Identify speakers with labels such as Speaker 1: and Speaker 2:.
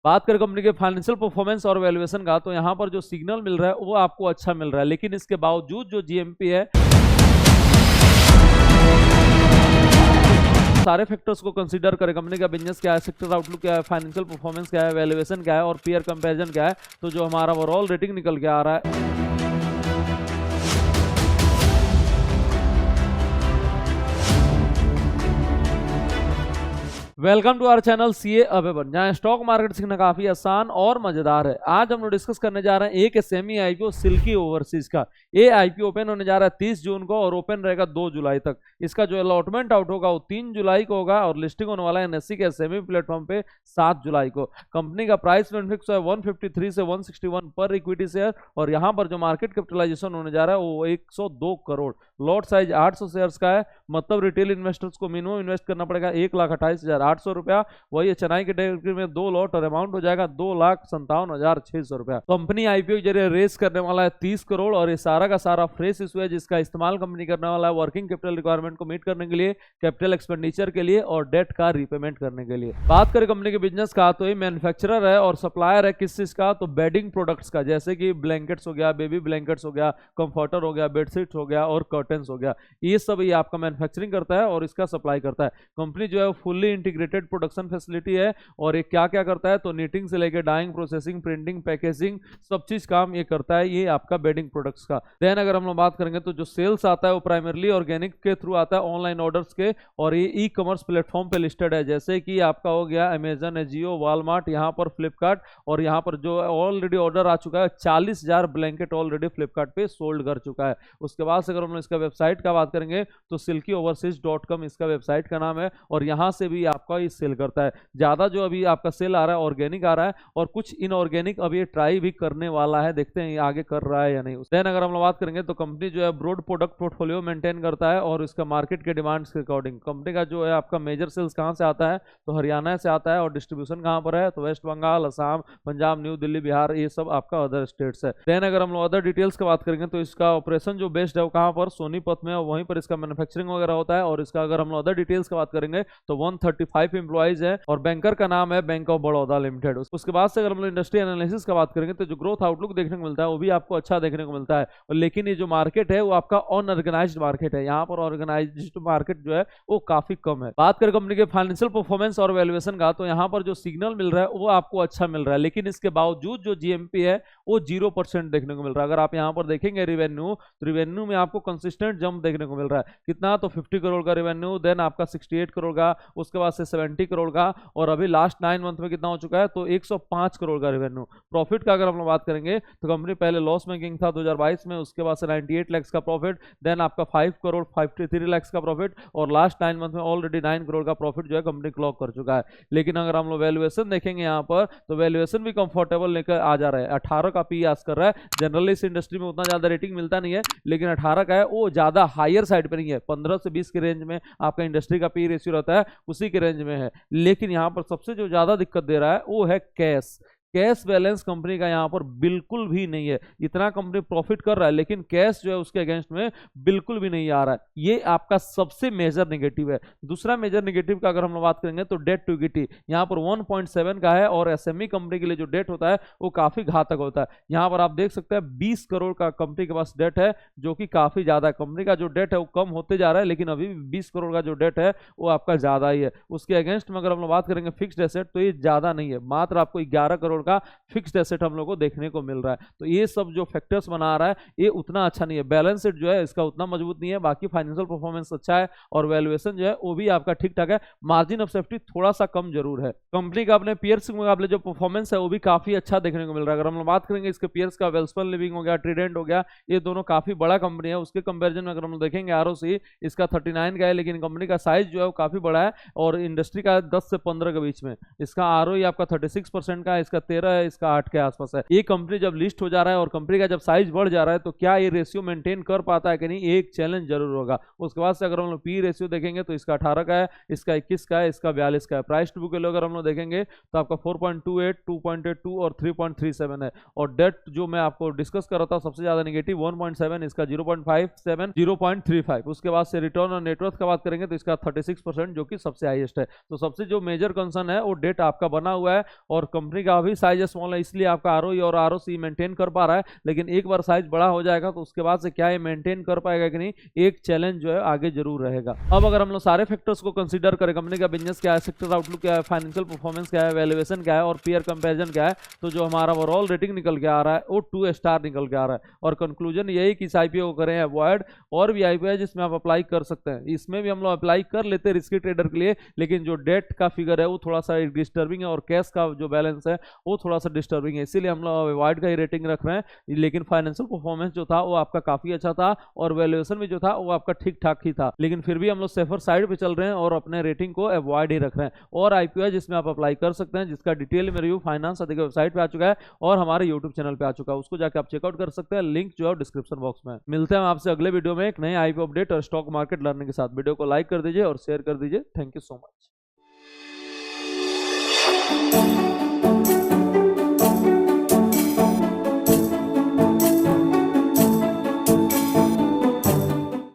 Speaker 1: बात करें कंपनी के फाइनेंशियल परफॉर्मेंस और वैल्यूएशन का, तो यहाँ पर जो सिग्नल मिल रहा है वो आपको अच्छा मिल रहा है, लेकिन इसके बावजूद जो जीएमपी है, सारे फैक्टर्स को कंसीडर करें, कंपनी का बिजनेस क्या है, सेक्टर आउटलुक क्या है, फाइनेंशियल परफॉर्मेंस क्या है, वैल्यूएशन क्या है और पीयर कंपैरिजन क्या है, तो जो हमारा ओवरऑल रेटिंग निकल के आ रहा है। Welcome to our channel CA अवेबन, जहां स्टॉक मार्केट सीखना काफी आसान और मजेदार है। आज हम लोग डिस्कस करने जा रहे हैं एक सेमी आईपीओ सिल्की ओवरसीज का। ये आईपीओ ओपन होने जा रहा है 30 जून को और ओपन रहेगा 2 जुलाई तक। इसका जो अलॉटमेंट आउट होगा वो 3 जुलाई को होगा और लिस्टिंग होने वाला है एनएससी के सेमी प्लेटफॉर्म पे 7 जुलाई को। कंपनी का प्राइस में फिक्स है 153 से 161 पर इक्विटी शेयर और यहाँ पर जो मार्केट कैपिटलाइजेशन होने जा रहा है वो 102 करोड़। लॉट साइज 800 शेयर्स का है, मतलब रिटेल इन्वेस्टर्स को मिनिमम इन्वेस्ट करना पड़ेगा 1,28,800 रुपया। वही चेन्नई के कैटेगरी में 2 लॉट और अमाउंट हो जाएगा 2,57,600 रुपया। कंपनी आईपीओ के जरिए रेस करने वाला है 30 करोड़ और ये सारा का सारा फ्रेश इशू है, जिसका इस्तेमाल कंपनी करने वाला है वर्किंग कैपिटल रिक्वायरमेंट को मीट करने के लिए, कैपिटल एक्सपेंडिचर के लिए और डेट का रीपेमेंट करने के लिए। बात करें कंपनी के बिजनेस का, तो ये मैन्युफैक्चरर है और सप्लायर है किस चीज का, तो बेडिंग प्रोडक्ट्स का, जैसे कि ब्लैंकेट्स हो गया, बेबी ब्लैंकेट्स हो गया, कंफर्टर हो गया, बेडशीट हो गया और कर्टन्स हो गया। ये सब ये आपका मैन्युफैक्चरिंग करता है और इसका सप्लाई करता है। कंपनी जो है फुल्ली इंटीग्रेटेड प्रोडक्शन फैसिलिटी है और ये क्या क्या करता है, तो नीटिंग से लेकर डाइंग, प्रोसेसिंग, प्रिंटिंग, पैकेजिंग, सब चीज काम ये करता है, ये आपका बेडिंग प्रोडक्ट्स का। देन अगर हम लोग बात करेंगे तो जो सेल्स आता है वो प्राइमरली ऑर्गेनिक के थ्रू आता है, ऑनलाइन ऑर्डर्स के, और ये ई कॉमर्स प्लेटफॉर्म पे लिस्टेड है, जैसे कि आपका हो गया अमेजन, एजियो, वॉलमार्ट, यहाँ पर फ्लिपकार्ट, और यहाँ पर जो ऑलरेडी ऑर्डर आ चुका है 40,000 ब्लैंकेट ऑलरेडी फ्लिपकार्ट पे सोल्ड कर चुका है। उसके बाद से अगर हम इसका वेबसाइट का बात करेंगे तो silkyoverseas.com इसका वेबसाइट का नाम है और यहाँ से भी आपका ये सेल करता है। ज्यादा जो अभी आपका सेल आ रहा है ऑर्गेनिक आ रहा है और कुछ इनऑर्गेनिक अभी ये ट्राई भी करने वाला है, देखते हैं ये आगे कर रहा है या नहीं। देन अगर हम लोग बात करेंगे तो कंपनी जो है ब्रॉड प्रोडक्ट पोर्टफोलियो मेंटेन करता है और इसका मार्केट के डिमांड्स के अकॉर्डिंग। कंपनी का जो है आपका मेजर सेल्स कहाँ से आता है, तो हरियाणा से आता है और डिस्ट्रीब्यूशन कहाँ पर है, तो वेस्ट बंगाल, असम, पंजाब, न्यू दिल्ली, बिहार, ये सब आपका अदर स्टेट्स है। देन अगर हम लोग अदर डिटेल्स की बात करेंगे तो इसका ऑपरेशन जो बेस्ड है वो कहाँ पर, सोनीपत में, और वहीं पर इसका मैन्युफैक्चरिंग वगैरह होता है। और इसका अगर हम लोग अदर डिटेल्स की बात करेंगे तो 135 एम्प्लॉइज है और बैंकर का नाम है बैंक ऑफ बड़ौदा लिमिटेड। उसके बाद से अगर हम लोग इंडस्ट्री एनालिसिस की बात करेंगे तो जो ग्रोथ आउटलुक देखने को मिलता है वो भी आपको अच्छा देखने को मिलता है, लेकिन ये जो मार्केट है वो आपका अनऑर्गेनाइज्ड मार्केट है, यहाँ पर ऑर्गेनाइज्ड मार्केट जो है वो काफी कम है। बात करें कंपनी के फाइनेंशियल परफॉर्मेंस और वैल्यूएशन का, तो यहाँ पर जो सिग्नल मिल रहा है वो आपको अच्छा मिल रहा है, लेकिन इसके बावजूद जो जीएमपी है वो 0% देखने को मिल रहा है। अगर आप यहाँ पर देखेंगे रिवेन्यू, तो रिवेन्यू में आपको कंसिस्टेंट जंप देखने को मिल रहा है। कितना, तो 50 करोड़ का रिवेन्यू, देन आपका 68 करोड़ का, उसके बाद से 70 करोड़ का, और अभी लास्ट 9 मंथ में कितना हो चुका है, तो 105 करोड़ का रिवेन्यू। प्रॉफिट का अगर हम लोग बात करेंगे तो कंपनी पहले लॉस मेकिंग था 2022 में, उसके बाद से 98 लाख का प्रॉफिट, देन आपका 5 करोड़ 53 लाख का प्रॉफिट, और लास्ट 9 मंथ में ऑलरेडी 9 करोड़ का प्रॉफिट जो है कंपनी क्लॉक कर चुका है। लेकिन अगर हम लोग वैल्यूएशन देखेंगे यहाँ पर, तो वैल्यूएशन भी कंफर्टेबल लेकर आ जा रहा है, 18 का पी आस कर रहा है। जनरली इस इंडस्ट्री में उतना ज्यादा रेटिंग मिलता नहीं है, लेकिन 18 का है, वो ज्यादा हायर साइड पे नहीं है, 15 से 20 के रेंज में आपका इंडस्ट्री का पी रेशियो रहता है, उसी के रेंज में है। लेकिन यहाँ पर सबसे जो ज्यादा दिक्कत दे रहा है वो है कैश बैलेंस कंपनी का यहाँ पर बिल्कुल भी नहीं है। इतना कंपनी प्रॉफिट कर रहा है लेकिन कैश जो है उसके अगेंस्ट में बिल्कुल भी नहीं आ रहा है, ये आपका सबसे मेजर नेगेटिव है। दूसरा मेजर नेगेटिव का अगर हम लोग बात करेंगे तो डेट टू इक्विटी यहाँ पर 1.7 का है और एसएमई कंपनी के लिए जो डेट होता है वो काफी घातक होता है। यहाँ पर आप देख सकते हैं 20 करोड़ का कंपनी के पास डेट है, जो कि काफी ज्यादा है। कंपनी का जो डेट है वो कम होते जा रहा है, लेकिन अभी 20 करोड़ का जो डेट है वो आपका ज्यादा ही है। उसके अगेंस्ट में अगर हम लोग बात करेंगे फिक्स्ड एसेट, तो ये ज्यादा नहीं है, मात्र आपको 11 करोड़ का फिक्स्ड एसेट हम लोग को देखने को मिल रहा है। तो ये सब जो फैक्टर्स बना रहा है ये उतना अच्छा नहीं है। बैलेंस शीट जो है इसका उतना मजबूत नहीं है, बाकी फाइनेंशियल परफॉर्मेंस अच्छा है और वैल्यूएशन जो है वो भी आपका ठीक ठाक है। मार्जिन ऑफ सेफ्टी थोड़ा सा कम जरूर है। कंपनी का अपने पीयर्स के मुकाबले जो परफॉर्मेंस है वो भी काफी अच्छा देखने को मिल रहा है। अगर हम लोग बात करेंगे इसके पीयर्स का, वेल्सपन लिविंग हो गया, ट्रीडेंट हो गया, ये दोनों काफी बड़ा कंपनी है। उसके कंपेरिजन में अगर हम देखेंगे आरओसी इसका 39 का है, लेकिन कंपनी का साइज जो है वो काफी बड़ा है और इंडस्ट्री का 10 से 15 के बीच में। इसका आरओई आपका 36% का है, इसका 13 है, इसका 8 के आसपास है। ये कंपनी जब लिस्ट हो जा रहा है और कंपनी का जब साइज बढ़ जा रहा है तो क्या ये रेशियो मेंटेन कर पाता है कि नहीं, एक चैलेंज जरूर होगा। उसके बाद से अगर हम लोग पी रेशियो देखेंगे तो इसका 18 का है, इसका 21 का है, इसका 42 का है। प्राइस टू बुक वैल्यू अगर हम लोग देखेंगे तो आपका 4.28, 2.82 और 3.37 है। और डेट जो मैं आपको डिस्कस कर रहा था सबसे ज्यादा नेगेटिव 1.7, इसका 0.57, 0.35। उसके बाद से रिटर्न ऑन नेटवर्थ का बात करेंगे तो इसका 36% जो कि सबसे हाईएस्ट है। तो सबसे जो मेजर कंसर्न है वो डेट आपका बना हुआ है और कंपनी का अभी साइज स्मॉल है, इसलिए आपका आरओई और आरओसी मेंटेन कर पा रहा है। लेकिन एक बार साइज बड़ा हो जाएगा तो उसके बाद से क्या ये मेंटेन कर पाएगा कि नहीं, एक चैलेंज जो है आगे जरूर रहेगा। अब अगर हम लोग सारे फैक्टर्स को कंसीडर करें, कंपनी का बिजनेस क्या है, सेक्टर आउटलुक क्या है, फाइनेंशियल परफॉर्मेंस क्या है, वैल्यूएशन क्या है और पीयर कंपैरिजन क्या है, तो जो हमारा ओवरऑल रेटिंग निकल के आ रहा है वो 2 स्टार निकल के आ रहा है। और कंक्लूजन यही कि इस आईपीओ को करें अवॉइड। और भी आईपीओ है जिसमें आप अप्लाई कर सकते हैं, इसमें भी हम लोग अप्लाई कर लेते हैं रिस्की ट्रेडर के लिए, लेकिन जो डेट का फिगर है वो थोड़ा सा डिस्टर्बिंग है और कैश का जो बैलेंस है वो थोड़ा सा डिस्टर्बिंग है, इसीलिए हम लोग अवॉइड का ही रेटिंग रख रहे हैं। लेकिन फाइनेंशियल परफॉर्मेंस जो था वो आपका काफी अच्छा था और वैल्यूएशन भी जो था वो आपका ठीक ठाक ही था, लेकिन फिर भी हम लोग सेफर साइड पे चल रहे हैं और अपने रेटिंग को अवॉइड ही रख रहे हैं। और आईपीओ है जिसमें आप अप्लाई कर सकते हैं, जिसका डिटेल में रिव्यू फाइनेंस अधिक वेबसाइट पे आ चुका है और हमारे यूट्यूब चैनल पे आ चुका है, उसको जाकर आप चेकआउट कर सकते हैं। लिंक जो है डिस्क्रिप्शन बॉक्स में। मिलते हैं आपसे अगले वीडियो में एक नए आईपीओ अपडेट और स्टॉक मार्केट लर्निंग के साथ। वीडियो को लाइक कर दीजिए और शेयर कर दीजिए। Thank you so much.